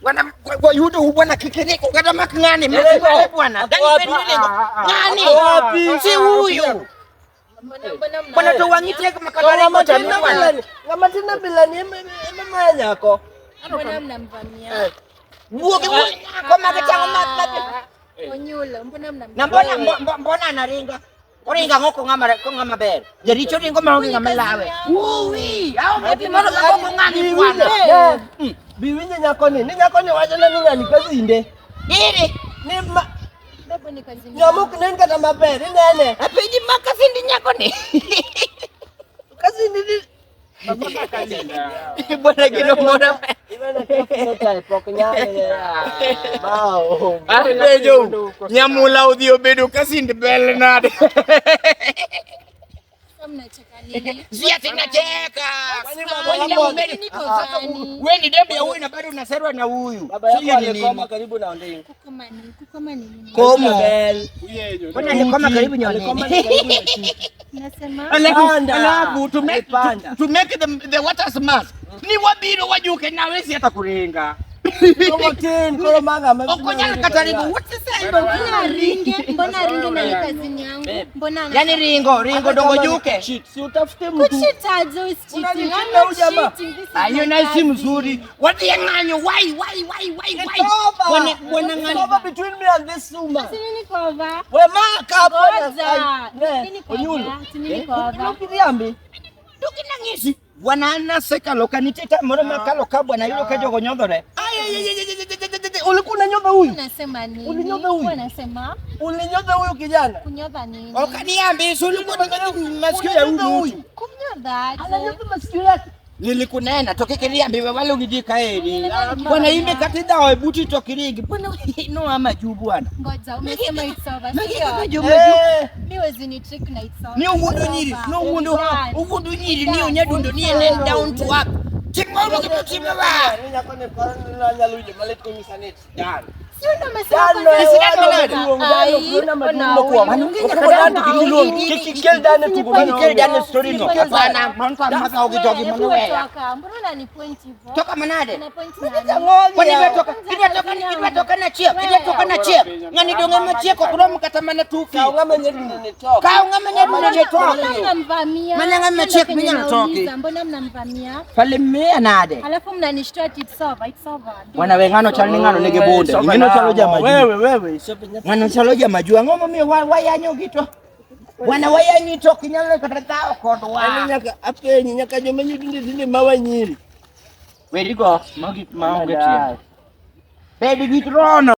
Wana kwa yudo bwana kikereko kata makngani bwana. Ngani? Si huyu. Bwana tuwangite kama katari moja bwana. Ngama tena bila ni mama yako. Mbona mnamvamia? Buoke kwa makachanga mati. Onyula, mbona mnamvamia? Na mbona anaringa? Oringa ngoko ngama ber. Jaricho ringo maonge ngama lawe. Uwi, au mati mono ngoko ngani bwana. Biwinje nyako ni wajana nunga ni kazinde. Nini? Ni ma Bebo ni kazi. Nyamuk nenga na mabere nene. Apeji makasindi nyako ni. Kazindi ni Bwana kilo mona. Ibana kile poknya bao. Apejo. Nyamula udio bedo kasindi bele nade. Mnacheka nini? Zia tunacheka. Wewe ni demu ya huyu na bado unaserwa na huyu. Sio ni karibu na ondei. Kukoma nini? Komo. Bwana ni kama karibu nyoni. Nasema alafu to make the water smart. Ni wabiro wajuke na wezi hata kuringa. Kolo manga Okonya kataribu what is that? Mbona ringe na kazi yangu? Mbona yani ringo dongo juke. Si utafute mtu. Kuchitaje usichiti? Ayo na si mzuri. What ya nganyo why? Bwana ngani? Over between me and this woman. Nini cover? We maka hapo. Nini cover? Nini cover? Ukiriambi. Tukina ngisi. Bwana seka lokaniteta mbona makalo kabwa na yule kajo konyodore. Ulikuwa unanyodha huyu? Unasema nini? Ulinyodha huyu? Unasema? Ulinyodha huyu kijana? Kunyodha nini? Ukaniambia sio ulikuwa masikio ya huyu. Kunyodha. Ananyodha masikio yake. Nilikunena tokekelia mbiwe wale ungijika heri. Bwana ime katida wa buti tokiringi. Bwana no ama juu bwana. Ngoja umesema it's over. Mimi wezi trick na it's over. Ni ugudu nyiri. No ugudu nyiri ni onyadundo ni enen down to up. Chimolo kipochima ba. Nina kone parana nyaluje malet ko misanet. Dan. Sio ndo umesema toka manade toka na chie ngani donga machie kwa kuromu katamana tuki Kaungama nyedune toka mananga machie kuminya natoki mbona mnamvamia pale mmea nade alafu mnanishtua it's over wana wengano chani ngano nege bonde ngino chaloja maju wewe ngano chaloja maju ngomo mi wayanyo gito wana wayanyi to kinyalo katata kodo wa nyaka apenyi nyaka jomenyi dinde mawanyiri werigo magi maonge tia bedi gitrono